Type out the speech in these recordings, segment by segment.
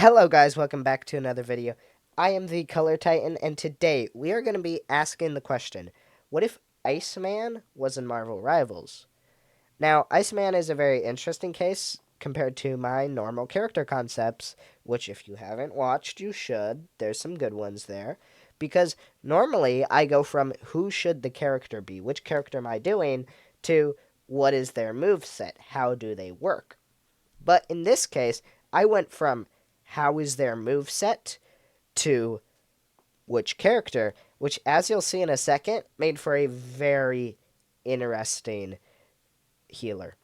Hello guys, welcome back to another video. I am the Color Titan, and today we are going to be asking the question, what if Iceman was in Marvel Rivals? Now, Iceman is a very interesting case compared to my normal character concepts, which if you haven't watched, you should. There's some good ones there. Because normally I go from who should the character be, which character am I doing, to what is their move set, how do they work. But in this case, I went from how is their move set to which character, which, as you'll see in a second, made for a very interesting healer.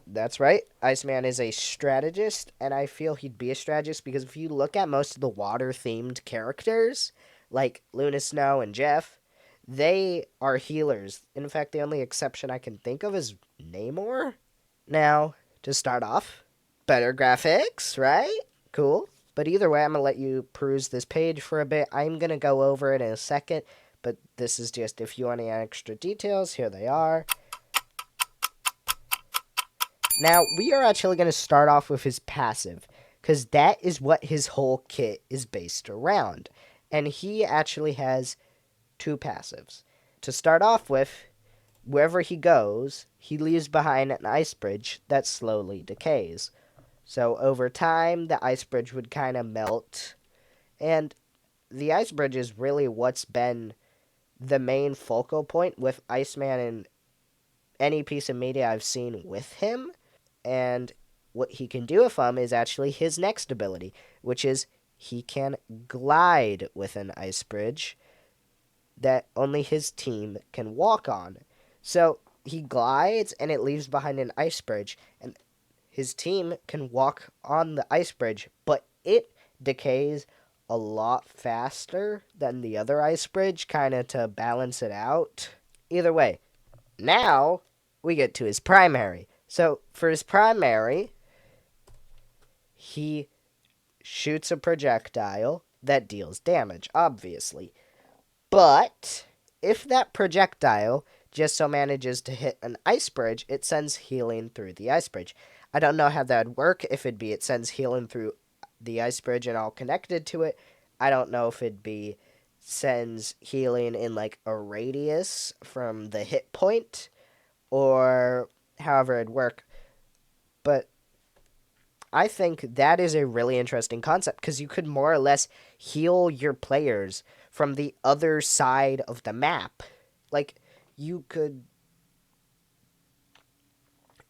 That's right, Iceman is a strategist, and I feel he'd be a strategist because if you look at most of the water-themed characters, like Luna Snow and Jeff, they are healers. In fact, the only exception I can think of is Namor. Now, to start off, better graphics, right? Cool. But either way, I'm going to let you peruse this page for a bit. I'm going to go over it in a second, but this is just if you want any extra details, here they are. Now, we are actually going to start off with his passive, because that is what his whole kit is based around. And he actually has two passives. To start off with, wherever he goes, he leaves behind an ice bridge that slowly decays. So over time, the ice bridge would kind of melt. And the ice bridge is really what's been the main focal point with Iceman in any piece of media I've seen with him. And what he can do with them is actually his next ability, which is he can glide with an ice bridge that only his team can walk on. So he glides and it leaves behind an ice bridge, and his team can walk on the ice bridge, but it decays a lot faster than the other ice bridge, kind of to balance it out. Either way, now we get to his primary. So for his primary, he shoots a projectile that deals damage, obviously. But if that projectile just so manages to hit an ice bridge, it sends healing through the ice bridge. I don't know how that would work, if it'd be it sends healing through the ice bridge and all connected to it. I don't know if it'd be sends healing in like a radius from the hit point, or however it'd work. But I think that is a really interesting concept because you could more or less heal your players from the other side of the map. Like, you could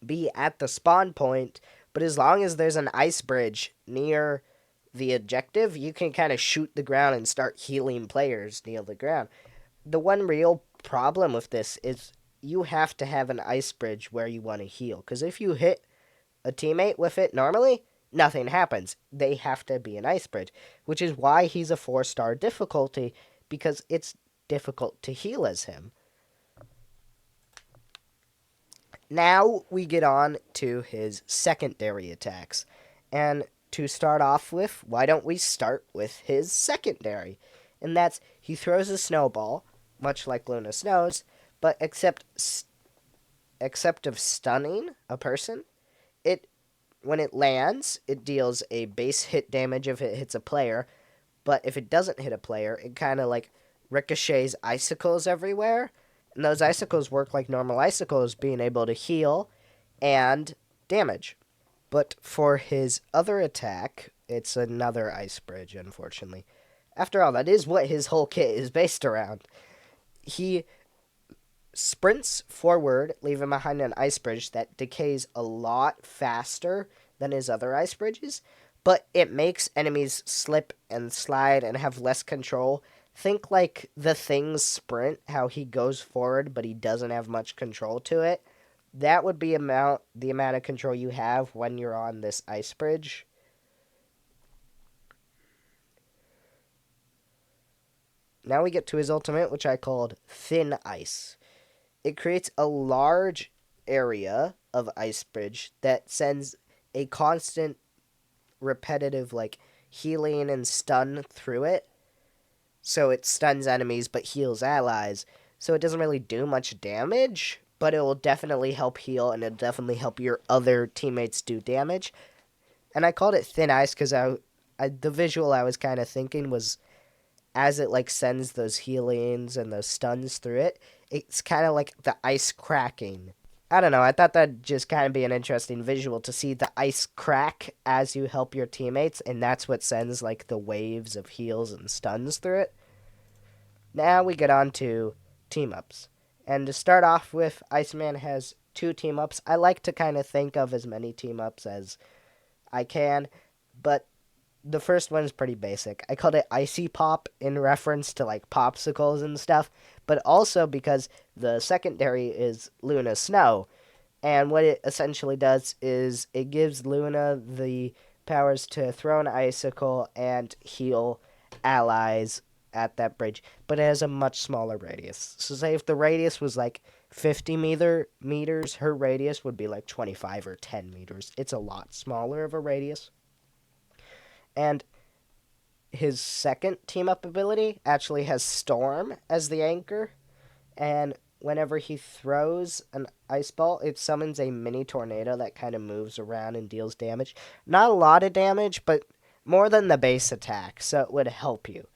be at the spawn point, but as long as there's an ice bridge near the objective, you can kind of shoot the ground and start healing players near the ground. The one real problem with this is you have to have an ice bridge where you want to heal, because if you hit a teammate with it normally, nothing happens. They have to be an ice bridge, which is why he's a 4-star difficulty, because it's difficult to heal as him. Now we get on to his secondary attacks. And to start off with, why don't we start with his secondary? And that's, he throws a snowball, much like Luna Snow's, but except of stunning a person, when it lands, it deals a base hit damage if it hits a player, but if it doesn't hit a player, it kind of like ricochets icicles everywhere, and those icicles work like normal icicles, being able to heal and damage. But for his other attack, it's another ice bridge, unfortunately. After all, that is what his whole kit is based around. He sprints forward, leaving behind an ice bridge that decays a lot faster than his other ice bridges, but it makes enemies slip and slide and have less control. Think like the Thing's sprint, how he goes forward but he doesn't have much control to it. That would be the amount of control you have when you're on this ice bridge. Now we get to his ultimate, which I called Thin Ice. It creates a large area of ice bridge that sends a constant, repetitive, like, healing and stun through it. So it stuns enemies but heals allies. So it doesn't really do much damage, but it will definitely help heal, and it'll definitely help your other teammates do damage. And I called it Thin Ice because I the visual I was kind of thinking was as it like sends those healings and those stuns through it, it's kind of like the ice cracking. I don't know. I thought that'd just kind of be an interesting visual to see the ice crack as you help your teammates, and that's what sends like the waves of heals and stuns through it. Now we get on to team ups. And to start off with, Iceman has two team ups. I like to kind of think of as many team ups as I can, but the first one is pretty basic. I called it Icy Pop in reference to like popsicles and stuff, but also because the secondary is Luna Snow. And what it essentially does is it gives Luna the powers to throw an icicle and heal allies at that bridge, but it has a much smaller radius. So say if the radius was like 50 meters, her radius would be like 25 or 10 meters. It's a lot smaller of a radius. And his second team up ability actually has Storm as the anchor, and whenever he throws an ice ball, it summons a mini tornado that kind of moves around and deals damage. Not a lot of damage, but more than the base attack, so it would help you.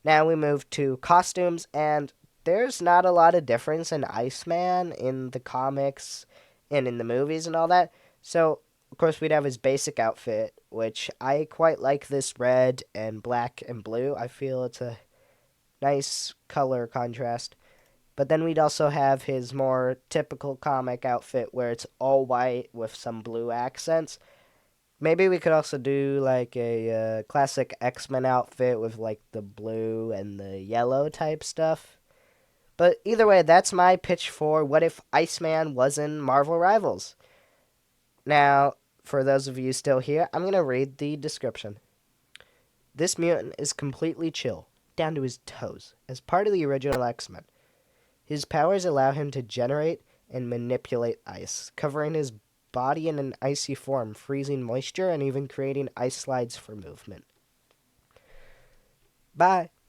Now we move to costumes, and there's not a lot of difference in Iceman in the comics and in the movies and all that. So, of course, we'd have his basic outfit, which I quite like this red and black and blue. I feel it's a nice color contrast. But then we'd also have his more typical comic outfit where it's all white with some blue accents. Maybe we could also do like a classic X-Men outfit with like the blue and the yellow type stuff. But either way, that's my pitch for what if Iceman was in Marvel Rivals. Now, for those of you still here, I'm going to read the description. This mutant is completely chill, down to his toes, as part of the original X-Men. His powers allow him to generate and manipulate ice, covering his body in an icy form, freezing moisture, and even creating ice slides for movement. Bye.